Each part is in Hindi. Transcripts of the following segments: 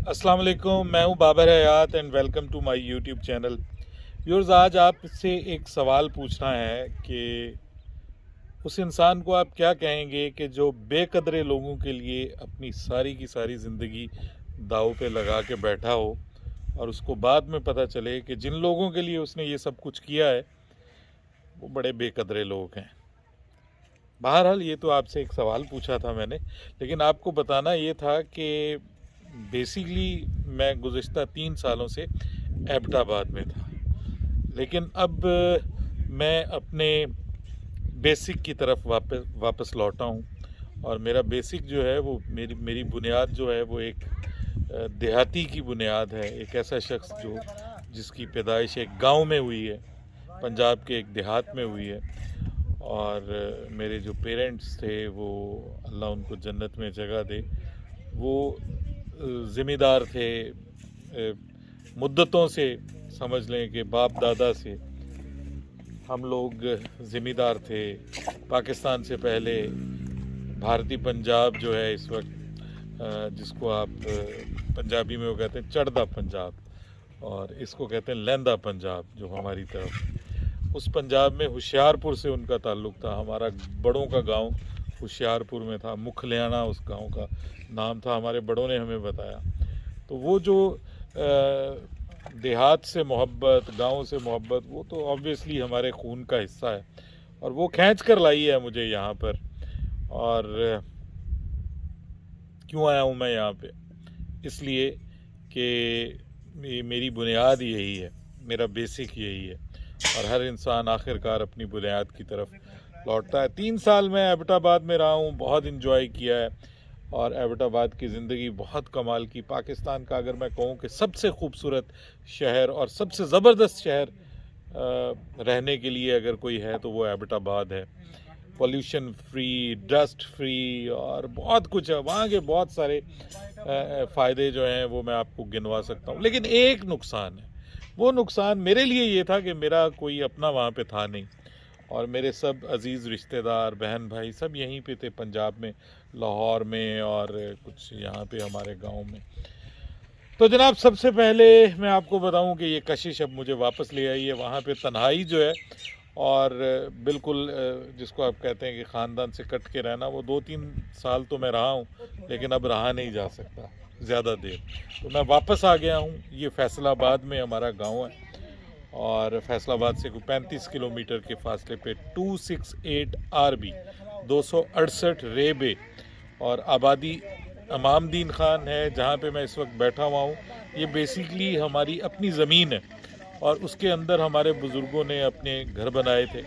अस्सलाम वालेकुम, मैं हूं Babar Hayat and welcome to my YouTube channel. Viewers, आज आपसे एक सवाल पूछना है कि उस इंसान को आप क्या कहेंगे कि जो बेकदरे लोगों के लिए अपनी सारी की सारी ज़िंदगी दांव पे लगा के बैठा हो और उसको बाद में पता चले कि जिन लोगों के लिए उसने ये सब कुछ किया है वो बड़े बेकदरे लोग हैं। बहरहाल ये तो आपसे एक सवाल पूछा था मैंने, लेकिन आपको बताना ये था कि बेसिकली मैं गुज़िश्ता 3 सालों से एबटाबाद में था, लेकिन अब मैं अपने बेसिक की तरफ वापस लौटा हूँ। और मेरा बेसिक जो है वो मेरी बुनियाद जो है वो एक देहाती की बुनियाद है। एक ऐसा शख्स जो जिसकी पैदाइश एक गांव में हुई है, पंजाब के एक देहात में हुई है। और मेरे जो पेरेंट्स थे वो अल्लाह उनको जन्नत में जगह दे, वो ज़िम्मेदार थे मुद्दतों से, समझ लें कि बाप दादा से हम लोग ज़िम्मेदार थे। पाकिस्तान से पहले भारतीय पंजाब जो है इस वक्त, जिसको आप पंजाबी में वो कहते हैं चढ़दा पंजाब, और इसको कहते हैं लहंदा पंजाब जो हमारी तरफ, उस पंजाब में होशियारपुर से उनका ताल्लुक़ था। हमारा बड़ों का गांव होशियारपुर में था, मुखलियाना उस गांव का नाम था, हमारे बड़ों ने हमें बताया। तो वो जो देहात से मोहब्बत, गांव से मोहब्बत, वो तो ऑब्वियसली हमारे खून का हिस्सा है और वो खींच कर लाई है मुझे यहाँ पर। और क्यों आया हूँ मैं यहाँ पे? इसलिए कि मेरी बुनियाद यही है, मेरा बेसिक यही है, और हर इंसान आखिरकार अपनी बुनियाद की तरफ लौटता है। 3 साल मैं एबटाबाद में रहा हूँ, बहुत इन्जॉय किया है, और एबटाबाद की ज़िंदगी बहुत कमाल की। पाकिस्तान का अगर मैं कहूँ कि सबसे खूबसूरत शहर और सबसे ज़बरदस्त शहर रहने के लिए अगर कोई है तो वो एबटाबाद है। पॉल्यूशन फ्री, डस्ट फ्री, और बहुत कुछ है वहाँ के। बहुत सारे फ़ायदे जो हैं वो मैं आपको गिनवा सकता हूँ, लेकिन एक नुकसान है। वो नुकसान मेरे लिए ये था कि मेरा कोई अपना वहाँ पे था नहीं, और मेरे सब अज़ीज़ रिश्तेदार, बहन भाई सब यहीं पे थे, पंजाब में, लाहौर में, और कुछ यहाँ पे हमारे गांव में। तो जनाब, सबसे पहले मैं आपको बताऊं कि ये कशिश अब मुझे वापस ले आई है। वहाँ पे तन्हाई जो है, और बिल्कुल जिसको आप कहते हैं कि ख़ानदान से कट के रहना, वो 2-3 साल तो मैं रहा हूँ, लेकिन अब रहा नहीं जा सकता ज़्यादा देर। तो मैं वापस आ गया हूँ। ये फैसलाबाद में हमारा गांव है, और फैसलाबाद से 35 किलोमीटर के फासले पे 268 RB 268 रेबे, और आबादी इमामदीन खान है जहाँ पे मैं इस वक्त बैठा हुआ हूँ। ये बेसिकली हमारी अपनी ज़मीन है, और उसके अंदर हमारे बुज़ुर्गों ने अपने घर बनाए थे,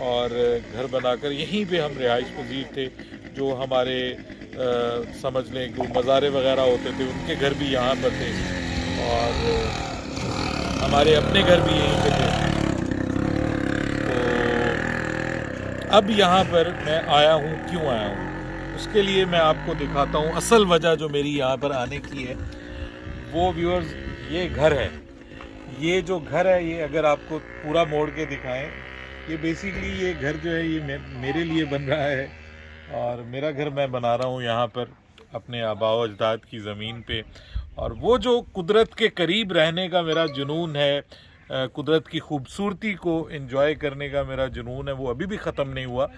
और घर बनाकर यहीं पे हम रिहाइश पजीर थे। जो हमारे समझ लें कि मज़ारे वगैरह होते थे, उनके घर भी यहाँ पर थे, और हमारे अपने घर भी यहीं पे थे। तो अब यहाँ पर मैं आया हूँ, क्यों आया हूँ उसके लिए मैं आपको दिखाता हूँ। असल वजह जो मेरी यहाँ पर आने की है वो, व्यूअर्स, ये घर है। ये जो घर है, ये अगर आपको पूरा मोड़ के दिखाएं, ये बेसिकली ये घर जो है ये मेरे लिए बन रहा है, और मेरा घर मैं बना रहा हूँ यहाँ पर अपने आबाओ अजदाद की ज़मीन पे। और वो जो कुदरत के करीब रहने का मेरा जुनून है, कुदरत की खूबसूरती को एंजॉय करने का मेरा जुनून है, वो अभी भी ख़त्म नहीं हुआ।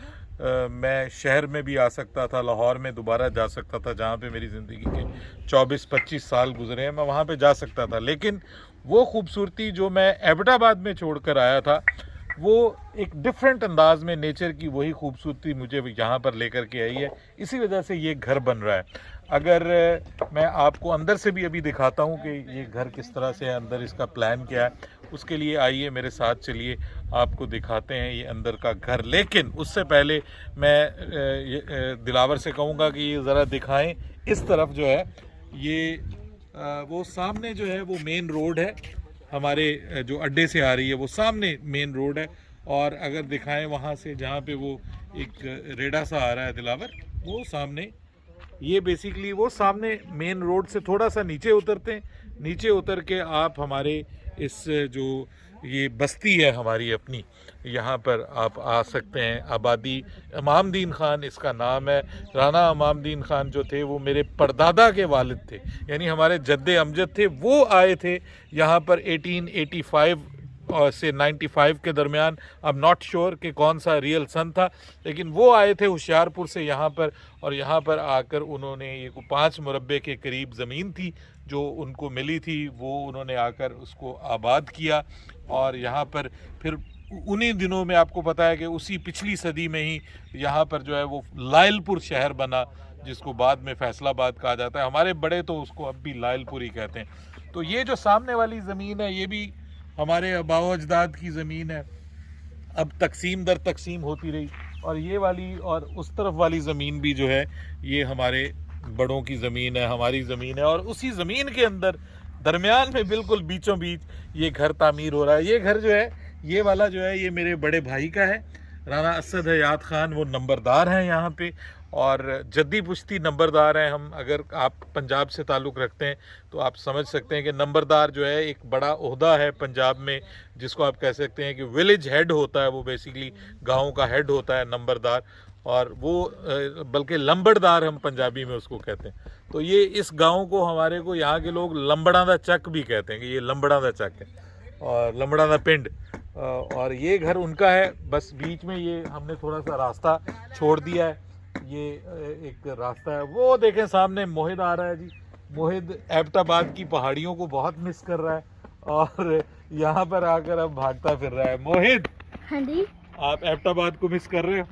मैं शहर में भी आ सकता था, लाहौर में दोबारा जा सकता था, जहाँ पे मेरी ज़िंदगी के 24-25 साल गुजरे हैं, मैं वहाँ पे जा सकता था। लेकिन वो खूबसूरती जो मैं एबटाबाद में छोड़ कर आया था, वो एक डिफरेंट अंदाज में नेचर की वही खूबसूरती मुझे यहाँ पर लेकर के आई है। इसी वजह से ये घर बन रहा है। अगर मैं आपको अंदर से भी अभी दिखाता हूँ कि ये घर किस तरह से है, अंदर इसका प्लान क्या है, उसके लिए आइए मेरे साथ चलिए, आपको दिखाते हैं ये अंदर का घर। लेकिन उससे पहले मैं दिलावर से कहूँगा कि ये ज़रा दिखाएं। इस तरफ जो है ये वो सामने जो है वो मेन रोड है, हमारे जो अड्डे से आ रही है वो सामने मेन रोड है। और अगर दिखाएं वहाँ से जहाँ पे वो एक रेडा सा आ रहा है दिलावर, वो सामने, ये बेसिकली वो सामने मेन रोड से थोड़ा सा नीचे उतरते हैं। नीचे उतर के आप हमारे इस जो ये बस्ती है हमारी अपनी, यहाँ पर आप आ सकते हैं। आबादी इमामदीन ख़ान इसका नाम है। राना इमामदीन ख़ान जो थे वो मेरे परदादा के वालिद थे, यानी हमारे जद्दे अमजद थे, वो आए थे यहाँ पर 1885 और से 95 के दरमियान। अब नॉट श्योर कि कौन सा रियल सन था, लेकिन वो आए थे होशियारपुर से यहाँ पर, और यहाँ पर आकर उन्होंने ये 5 मुरब्बे के करीब ज़मीन थी जो उनको मिली थी, वो उन्होंने आकर उसको आबाद किया। और यहाँ पर फिर उन्हीं दिनों में आपको पता है कि उसी पिछली सदी में ही यहाँ पर जो है वो लायलपुर शहर बना, जिसको बाद में फैसलाबाद कहा जाता है। हमारे बड़े तो उसको अब भी लायलपुर ही कहते हैं। तो ये जो सामने वाली ज़मीन है ये भी हमारे आबाओ अजदाद की ज़मीन है, अब तकसीम दर तकसीम होती रही। और ये वाली और उस तरफ वाली ज़मीन भी जो है ये हमारे बड़ों की ज़मीन है, हमारी ज़मीन है। और उसी ज़मीन के अंदर दरमियान में बिल्कुल बीचों बीच ये घर तामीर हो रहा है। ये घर जो है, ये वाला जो है, ये मेरे बड़े भाई का है, राना असद हयात ख़ान, वो नंबरदार हैं यहाँ पे, और जद्दी पुश्ती नंबरदार हैं हम। अगर आप पंजाब से ताल्लुक़ रखते हैं तो आप समझ सकते हैं कि नंबरदार जो है एक बड़ा ओहदा है पंजाब में, जिसको आप कह सकते हैं कि विलेज हेड होता है, वो बेसिकली गाँव का हेड होता है नंबरदार, और वो बल्कि लंबड़दार हम पंजाबी में उसको कहते हैं। तो ये इस गांव को, हमारे को यहाँ के लोग लंबड़ा दा चक भी कहते हैं कि ये लंबड़ा दा चक है और लंबड़ा दा पिंड। और ये घर उनका है। बस बीच में ये हमने थोड़ा सा रास्ता छोड़ दिया है, ये एक रास्ता है। वो देखें सामने मोहिद आ रहा है जी। मोहिद एबटाबाद की पहाड़ियों को बहुत मिस कर रहा है और यहाँ पर आकर अब भागता फिर रहा है। मोहिद, हाँ जी, आप एबटाबाद को मिस कर रहे हो?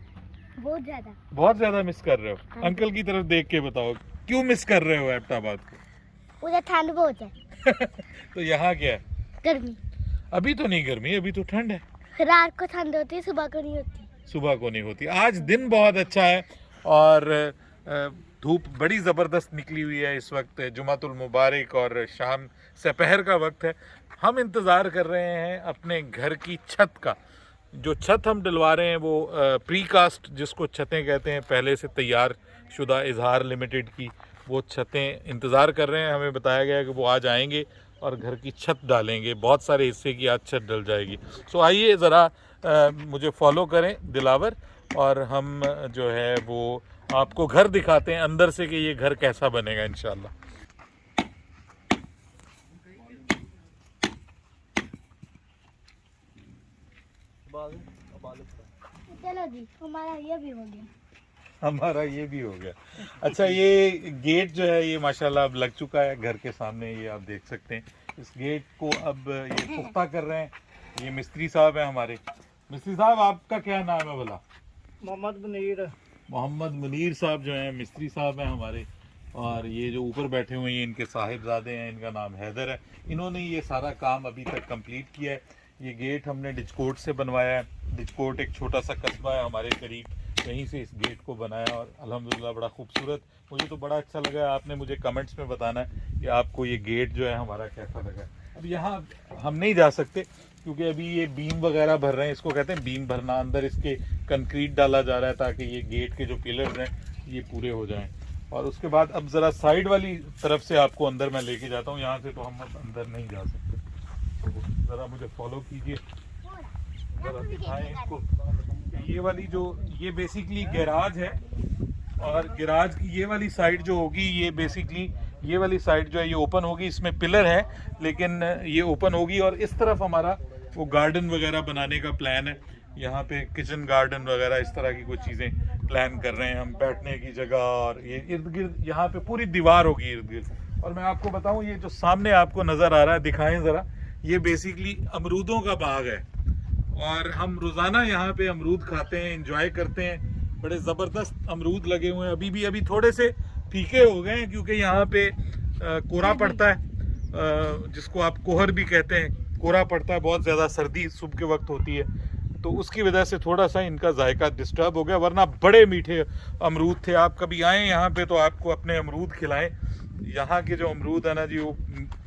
बहुत ज्यादा मिस कर रहे हो? हाँ। अंकल की तरफ देख के बताओ, क्यों मिस कर रहे हो एबटाबाद को? उधर ठंड बहुत है। तो यहाँ क्या है? गर्मी। अभी तो नहीं गर्मी, अभी तो ठंड है। रात को ठंड होती है, सुबह को नहीं होती। सुबह को नहीं होती। आज दिन बहुत अच्छा है और धूप बड़ी ज़बरदस्त निकली हुई है इस वक्त। जुमातुल मुबारक और शाम सपहर का वक्त है। हम इंतज़ार कर रहे हैं अपने घर की छत का। जो छत हम डलवा रहे हैं वो प्रीकास्ट, जिसको छतें कहते हैं, पहले से तैयार शुदा इजहार लिमिटेड की वो छतें इंतज़ार कर रहे हैं। हमें बताया गया है कि वो आज आएंगे और घर की छत डालेंगे। बहुत सारे हिस्से की आज छत डल जाएगी। सो आइए ज़रा मुझे फॉलो करें दिलावर, और हम जो है वो आपको घर दिखाते हैं अंदर से कि ये घर कैसा बनेगा इंशाल्लाह। चलो जी, हमारा ये भी हो गया। हमारा ये भी हो गया। अच्छा, ये गेट जो है ये माशाल्लाह अब लग चुका है घर के सामने, ये आप देख सकते हैं। इस गेट को अब ये पुख्ता कर रहे हैं। ये मिस्त्री साहब हैं हमारे। मिस्त्री साहब, आपका क्या नाम है भला? मोहम्मद मुनीर। मोहम्मद मुनीर साहब जो हैं मिस्त्री साहब हैं हमारे। और ये जो ऊपर बैठे हुए हैं इनके साहिबजादे हैं, इनका नाम हैदर है। इन्होंने ये सारा काम अभी तक कंप्लीट किया है। ये गेट हमने डिचकोट से बनवाया है। डिचकोट एक छोटा सा कस्बा है हमारे करीब, यहीं से इस गेट को बनाया और अल्हम्दुलिल्लाह बड़ा खूबसूरत। मुझे तो बड़ा अच्छा लगा। आपने मुझे कमेंट्स में बताना है कि आपको ये गेट जो है हमारा कैसा लगा। अब यहाँ हम नहीं जा सकते क्योंकि अभी ये बीम वगैरह भर रहे हैं, इसको कहते हैं बीम भरना। अंदर इसके कंक्रीट डाला जा रहा है ताकि ये गेट के जो पिलर्स हैं ये पूरे हो जाएं। और उसके बाद अब ज़रा साइड वाली तरफ से आपको अंदर मैं लेके जाता हूँ। यहाँ से तो हम अब अंदर नहीं जा सकते, तो ज़रा मुझे फॉलो कीजिए, ज़रा दिखाएं इसको। ये वाली जो ये बेसिकली गैराज है, और गैराज की ये वाली साइड जो होगी, ये बेसिकली ये वाली साइड जो है ये ओपन होगी। इसमें पिलर है लेकिन ये ओपन होगी। और इस तरफ हमारा वो गार्डन वगैरह बनाने का प्लान है। यहाँ पे किचन गार्डन वगैरह इस तरह की कुछ चीज़ें प्लान कर रहे हैं हम, बैठने की जगह। और ये इर्द गिर्द यहाँ पे पूरी दीवार होगी इर्द गिर्द। और मैं आपको बताऊँ, ये जो सामने आपको नज़र आ रहा है, दिखाएं ज़रा, ये बेसिकली अमरूदों का बाग है। और हम रोज़ाना यहाँ पे अमरूद खाते हैं, इंजॉय करते हैं। बड़े ज़बरदस्त अमरूद लगे हुए हैं। अभी थोड़े से फीके हो गए हैं क्योंकि यहाँ पे कोहरा पड़ता है, जिसको आप कोहर भी कहते हैं। कोहरा पड़ता है, बहुत ज़्यादा सर्दी सुबह के वक्त होती है, तो उसकी वजह से थोड़ा सा इनका जायका डिस्टर्ब हो गया। वरना बड़े मीठे अमरूद थे। आप कभी आएँ यहाँ पे तो आपको अपने अमरूद खिलाएं। यहाँ के जो अमरूद है ना जी, वो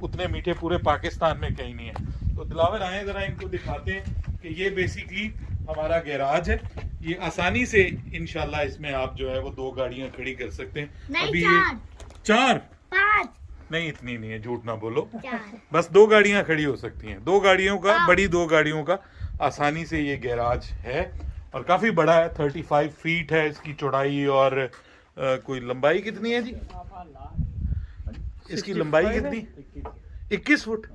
उतने मीठे पूरे पाकिस्तान में कहीं नहीं है। तो दिलावर आए, ज़रा इनको दिखाते हैं कि ये बेसिकली हमारा गैराज है। ये आसानी से इंशाल्लाह इसमें आप जो है वो 2 गाड़ियां खड़ी कर सकते हैं। नहीं, अभी 4 4 5 नहीं इतनी नहीं है, झूठ ना बोलो। 4 बस 2 गाड़ियां खड़ी हो सकती हैं, 2 गाड़ियों का, बड़ी 2 गाड़ियों का आसानी से ये गैराज है और काफी बड़ा है। 35 फीट है इसकी चौड़ाई और कोई लंबाई कितनी है जी इसकी? लंबाई कितनी? 21 फुट।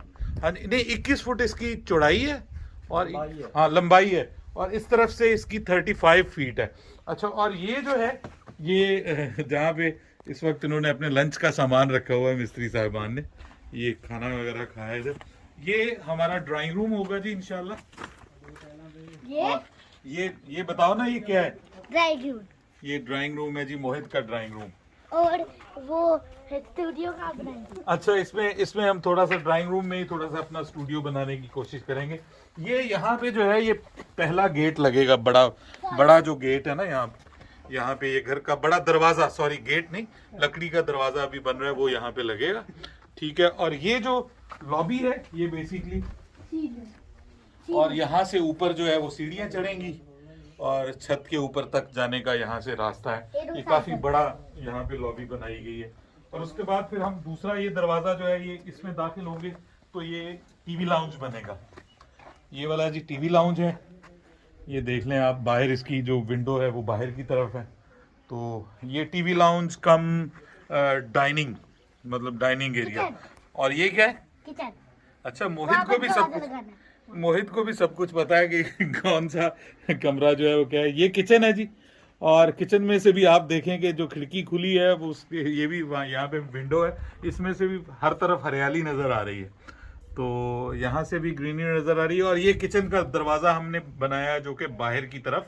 हाँ नहीं 21 फुट इसकी चौड़ाई है और हाँ लंबाई है, और इस तरफ से इसकी 35 फीट है। अच्छा, और ये जो है ये जहाँ पे इस वक्त इन्होंने अपने लंच का सामान रखा हुआ है मिस्त्री साहिबान ने, ये खाना वगैरह खाया इधर। ये हमारा ड्राइंग रूम होगा जी इंशाल्लाह। ये बताओ ना ये क्या है? Drawing room. ये ड्राइंग रूम है जी, मोहित का ड्राइंग रूम। और वो स्टूडियो का बनाएंगे। अच्छा, इसमें हम थोड़ा सा ड्राइंग रूम में ही थोड़ा सा अपना स्टूडियो बनाने की कोशिश करेंगे। ये यहाँ पे जो है ये पहला गेट लगेगा, बड़ा जो गेट है ना यहाँ पे, ये घर का बड़ा दरवाजा, सॉरी गेट नहीं, लकड़ी का दरवाजा अभी बन रहा है, वो यहाँ पे लगेगा। ठीक है, और ये जो लॉबी है ये बेसिकली, और यहाँ से ऊपर जो है वो सीढ़ियाँ चढ़ेंगी और छत के ऊपर तक जाने का यहाँ से रास्ता है। ये काफी बड़ा यहाँ पे लॉबी बनाई गई है। और उसके बाद फिर हम दूसरा ये दरवाजा जो है ये इसमें दाखिल होंगे तो ये टीवी लाउंज बनेगा। ये वाला जी टीवी लाउंज है, ये देख लें आप, बाहर इसकी जो विंडो है वो बाहर की तरफ है। तो ये टीवी लाउंज कम डाइनिंग, मतलब डाइनिंग एरिया। और ये क्या है? किचन। अच्छा, मोहित को भी सब कुछ पता है कि कौन सा कमरा जो है वो क्या है। ये किचन है जी, और किचन में से भी आप देखें कि जो खिड़की खुली है वो उसके, ये भी यहाँ पे विंडो है, इसमें से भी हर तरफ हरियाली नजर आ रही है। तो यहाँ से भी ग्रीनरी नजर आ रही है। और ये किचन का दरवाजा हमने बनाया जो कि बाहर की तरफ,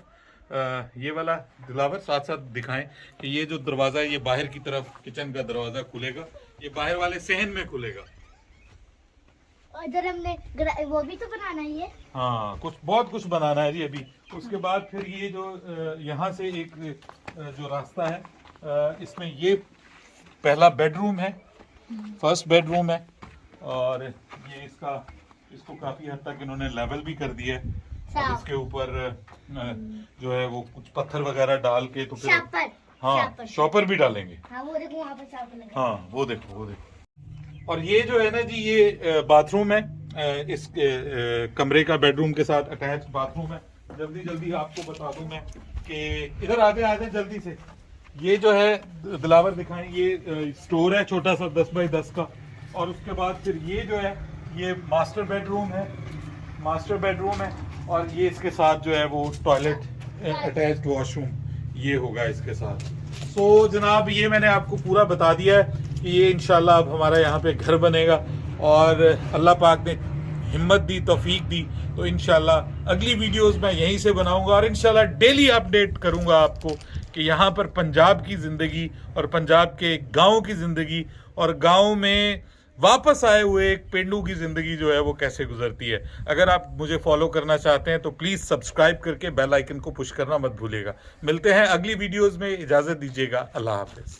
ये वाला दिलावर साथ साथ दिखाएं कि ये जो दरवाजा है ये बाहर की तरफ किचन का दरवाजा खुलेगा, ये बाहर वाले सहन में खुलेगा। इधर हमने वो भी तो बनाना ही है। हाँ, बहुत कुछ बनाना है जी अभी। उसके बाद फिर ये जो यहाँ से एक जो रास्ता है, इसमें ये पहला बेडरूम है, फर्स्ट बेडरूम है। और ये इसको काफी हद तक इन्होंने लेवल भी कर दिया है। और इसके ऊपर जो है वो कुछ पत्थर वगैरह डाल के, तो फिर हाँ शॉपर भी डालेंगे। हाँ वो देखो वहाँ पर शॉपर लगा। हाँ वो देखो। और ये जो है ना जी ये बाथरूम है, इस कमरे का बेडरूम के साथ अटैच बाथरूम है। जल्दी आपको बता दूं मैं कि इधर आते जल्दी से। ये जो है दिलावर दिखाएं, ये स्टोर है छोटा सा 10 बाई 10 का। और उसके बाद फिर ये जो है ये मास्टर बेडरूम है, और ये इसके साथ जो है वो टॉयलेट अटैच्ड वॉशरूम ये होगा इसके साथ। सो जनाब ये मैंने आपको पूरा बता दिया है कि ये इंशाल्लाह अब हमारा यहाँ पे घर बनेगा, और अल्लाह पाक ने हिम्मत दी, तौफीक दी, तो इंशाल्लाह अगली वीडियोस मैं यहीं से बनाऊंगा और इंशाल्लाह डेली अपडेट करूंगा आपको कि यहाँ पर पंजाब की ज़िंदगी और पंजाब के गाँव की ज़िंदगी और गाँव में वापस आए हुए एक पेंडू की ज़िंदगी जो है वो कैसे गुजरती है। अगर आप मुझे फॉलो करना चाहते हैं तो प्लीज़ सब्सक्राइब करके बेल आइकन को पुश करना मत भूलिएगा। मिलते हैं अगली वीडियोज़ में, इजाज़त दीजिएगा, अल्लाह हाफ़िज़।